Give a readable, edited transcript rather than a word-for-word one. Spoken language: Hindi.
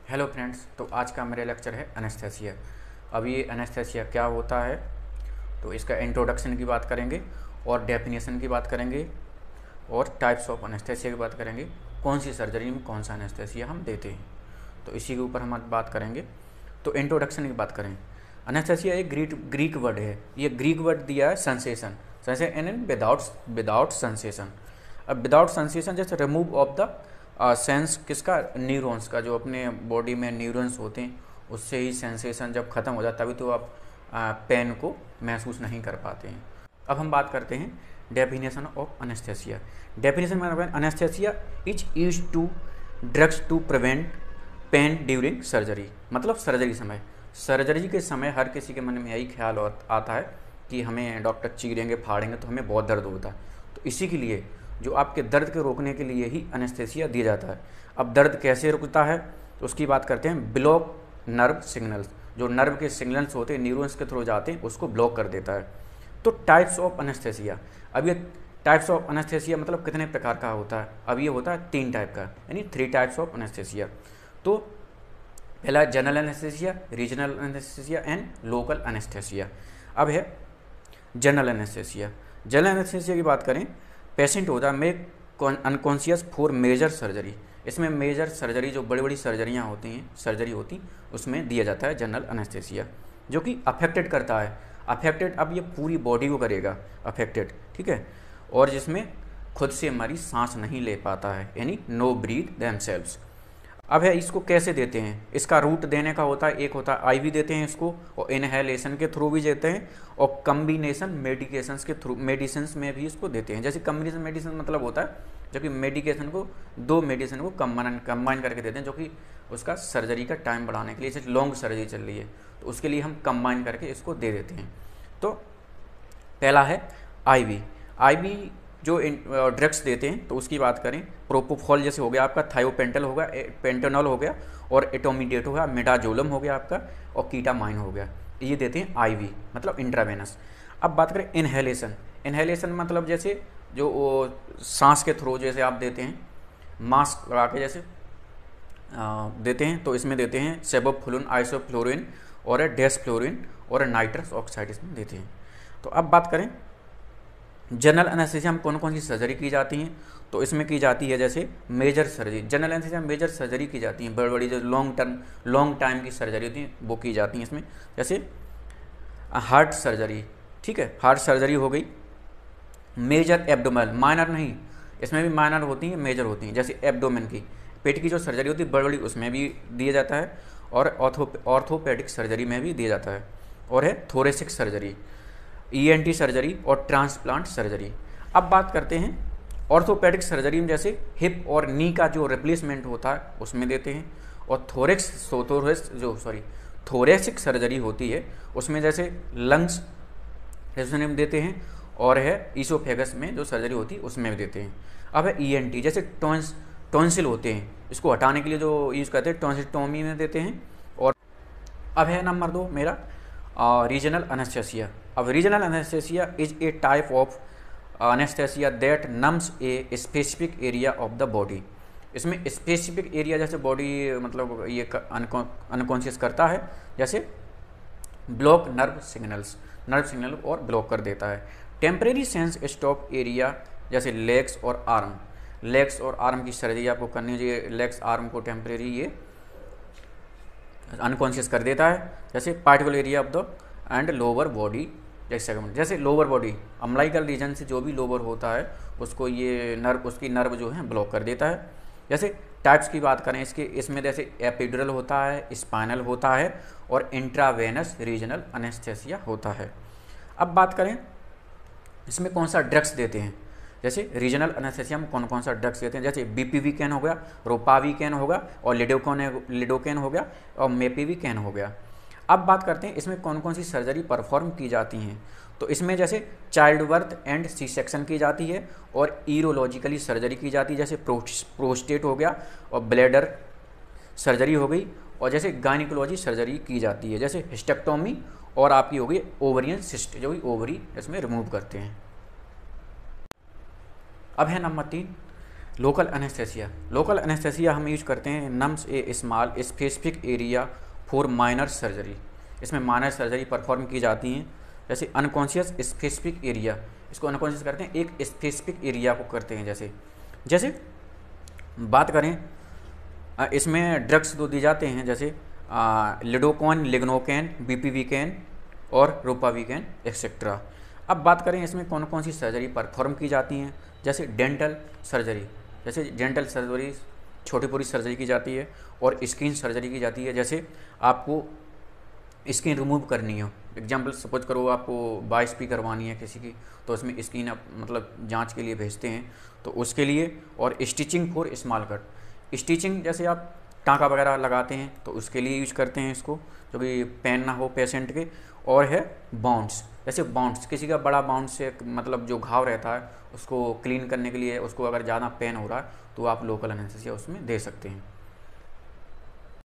हेलो फ्रेंड्स, तो आज का मेरा लेक्चर है एनेस्थेसिया। अब ये एनेस्थेसिया क्या होता है, तो इसका इंट्रोडक्शन की बात करेंगे और डेफिनेशन की बात करेंगे और टाइप्स ऑफ एनेस्थेसिया की बात करेंगे, कौन सी सर्जरी में कौन सा एनेस्थेसिया हम देते हैं, तो इसी के ऊपर हम आज बात करेंगे। तो इंट्रोडक्शन की बात करें, एनेस्थेसिया एक ग्रीक वर्ड है। ये ग्रीक वर्ड दिया है sensation, sensation in without sensation. अब विदाउट सेंसेशन जैसे रिमूव ऑफ द सेंस किसका, न्यूरॉन्स का, जो अपने बॉडी में न्यूरॉन्स होते हैं उससे ही सेंसेशन जब ख़त्म हो जाता है तभी तो आप पेन को महसूस नहीं कर पाते हैं। अब हम बात करते हैं डेफिनेशन ऑफ एनेस्थेसिया। डेफिनेशन में anaesthesia is use to drugs to prevent pain during surgery, मतलब सर्जरी के समय हर किसी के मन में यही ख्याल आता है कि हमें डॉक्टर चीरेंगे फाड़ेंगे तो हमें बहुत दर्द होता है, तो इसी के लिए जो आपके दर्द के रोकने के लिए ही एनेस्थेसिया दिया जाता है। अब दर्द कैसे रुकता है तो उसकी बात करते हैं। ब्लॉक नर्व सिग्नल्स, जो नर्व के सिग्नल्स होते हैं न्यूरॉन्स के थ्रू जाते हैं, उसको ब्लॉक कर देता है। तो टाइप्स ऑफ एनेस्थेसिया, अब ये टाइप्स ऑफ एनेस्थेसिया मतलब कितने प्रकार का होता है, अब ये होता है 3 टाइप का, यानी 3 टाइप्स ऑफ एनेस्थेसिया। तो पहला general anaesthesia, regional anaesthesia and local anaesthesia. अब है जनरल एनेस्थेसिया। जनरल एनेस्थेसिया की बात करें, पेशेंट होता है अनकॉन्शियस फॉर मेजर सर्जरी। इसमें मेजर सर्जरी, जो बड़ी बड़ी सर्जरी होती उसमें दिया जाता है जनरल एनेस्थेसिया, जो कि अफेक्टेड करता है। अफेक्टेड, अब ये पूरी बॉडी को करेगा अफेक्टेड, ठीक है, और जिसमें खुद से मरीज सांस नहीं ले पाता है, यानी नो ब्रीथ देमसेल्व्स। अब है इसको कैसे देते हैं, इसका रूट देने का होता है, एक होता है आईवी देते हैं इसको, और इनहेलेशन के थ्रू भी देते हैं, और कम्बिनेशन मेडिकेशंस के थ्रू मेडिसिन में भी इसको देते हैं। जैसे कम्बिनेशन मेडिसिन मतलब होता है जो कि मेडिकेशन को, 2 मेडिसिन को कंबाइन करके देते हैं, जो कि उसका सर्जरी का टाइम बढ़ाने के लिए, जैसे लॉन्ग सर्जरी चल रही है तो उसके लिए हम कंबाइन करके इसको दे देते हैं। तो पहला है आईवी जो ड्रग्स देते हैं, तो उसकी बात करें, प्रोपोफॉल जैसे हो गया आपका, थायोपेंटल होगा, पेंटेनॉल हो गया, और एटोमीडेट हो गया, मिडाजोलम हो गया आपका, और कीटामाइन हो गया, ये देते हैं आईवी मतलब इंट्रावेनस। अब बात करें इनहेलेशन मतलब जैसे जो सांस के थ्रू जैसे आप देते हैं, मास्क लगा के जैसे देते हैं, तो इसमें देते हैं सेबोफ्लूरिन, आइसोफ्लोरिन और डेसफ्लोरिन और नाइट्रस ऑक्साइड इसमें देते हैं। तो अब बात करें जनरल एनेस्थेसिया में कौन कौन सी सर्जरी की जाती हैं, तो इसमें की जाती है जैसे मेजर सर्जरी। जनरल एनेस्थेसिया में मेजर सर्जरी की जाती है, बड़ी बड़ी जो लॉन्ग टाइम की सर्जरी होती है वो की जाती हैं इसमें, जैसे हार्ट सर्जरी, ठीक है, हार्ट सर्जरी हो गई। मेजर एब्डोमेन, माइनर नहीं, इसमें भी माइनर होती हैं मेजर होती हैं, जैसे एब्डोमेन की, पेट की जो सर्जरी होती है बड़ी बड़ी, उसमें भी दिया जाता है, और ऑर्थोपेडिक सर्जरी में भी दिया जाता है। और है थोरेसिक सर्जरी, ईएनटी सर्जरी और ट्रांसप्लांट सर्जरी। अब बात करते हैं ऑर्थोपेडिक सर्जरी में, जैसे हिप और नी का जो रिप्लेसमेंट होता है उसमें देते हैं, और थोरेसिक सर्जरी होती है उसमें जैसे लंग्स इसमें देते हैं, और है ईसोफेगस में जो सर्जरी होती है उसमें भी देते हैं। अब है ईएनटी, जैसे टॉन्सिल होते हैं, इसको हटाने के लिए जो यूज़ करते हैं टॉन्सिलटोमी में देते हैं। और अब है नंबर 2 मेरा रीजनल एनेस्थेसिया। अब regional anaesthesia is a type of anaesthesia that nums a specific area of the body. इसमें स्पेसिफिक एरिया जैसे बॉडी मतलब ये अनकॉन्शियस करता है, जैसे ब्लॉक नर्व सिग्नल और ब्लॉक कर देता है। टेम्परेरी सेंस स्टॉप एरिया, जैसे लेग्स और आर्म की सर्जरी आपको करनी चाहिए, लेग्स आर्म को टेम्परेरी ये अनकॉन्शियस कर देता है, जैसे particular area of the end lower body segment, जैसे लोअर बॉडी अम्लाइकल रीजन से जो भी लोअर होता है उसको ये उसकी नर्व जो है ब्लॉक कर देता है। जैसे टाइप्स की बात करें इसके, इसमें जैसे एपिड्यूरल होता है, स्पाइनल होता है, और इंट्रावेनस रीजनल एनेस्थेसिया होता है। अब बात करें इसमें कौन सा ड्रग्स देते हैं, जैसे रीजनल एनेस्थेसिया में कौन कौन सा ड्रग्स देते हैं, जैसे बीपीवीकेन हो गया, रोपावीकेन होगा, और लिडोकेन हो गया, और मेपीवीकेन हो गया। अब बात करते हैं इसमें कौन कौन सी सर्जरी परफॉर्म की जाती हैं, तो इसमें जैसे childbirth and C section की जाती है, और ईरोलॉजिकली सर्जरी की जाती है, जैसे प्रोस्टेट हो गया, और ब्लैडर सर्जरी हो गई, और जैसे गायनिकोलॉजी सर्जरी की जाती है, जैसे हिस्टेक्टोमी, और आपकी हो गई ओवरियन सिस्ट, जो भी ओवरी इसमें रिमूव करते हैं। अब है नंबर 3 लोकल एनेस्थेसिया हम यूज करते हैं nums A small specific area for minor surgery. इसमें माइनर सर्जरी परफॉर्म की जाती हैं, जैसे अनकॉन्शियस स्पेसिफिक एरिया, इसको अनकॉन्शियस करते हैं, एक स्पेसिफिक एरिया को करते हैं। जैसे बात करें इसमें ड्रग्स दो दी जाते हैं, जैसे लिडोकॉन, लिग्नोकैन, बीपीवीकैन और रोपावीकैन एक्सेट्रा। अब बात करें इसमें कौन कौन सी सर्जरी परफॉर्म की जाती हैं, जैसे डेंटल सर्जरी छोटी पूरी सर्जरी की जाती है, और स्किन सर्जरी की जाती है। जैसे आपको स्किन रिमूव करनी हो, एग्जाम्पल सपोज करो आपको बायोप्सी करवानी है किसी की, तो उसमें स्किन आप मतलब जांच के लिए भेजते हैं, तो उसके लिए। और stitching for small cut, stitching जैसे आप टाँका वगैरह लगाते हैं तो उसके लिए यूज करते हैं इसको, जो भी पेन ना हो पेशेंट के। और है बाउंड्स, जैसे बाउंड्स किसी का बड़ा बाउंड से मतलब जो घाव रहता है उसको क्लीन करने के लिए, उसको अगर ज़्यादा पेन हो रहा है तो आप लोकल एनेस्थीसिया उसमें दे सकते हैं।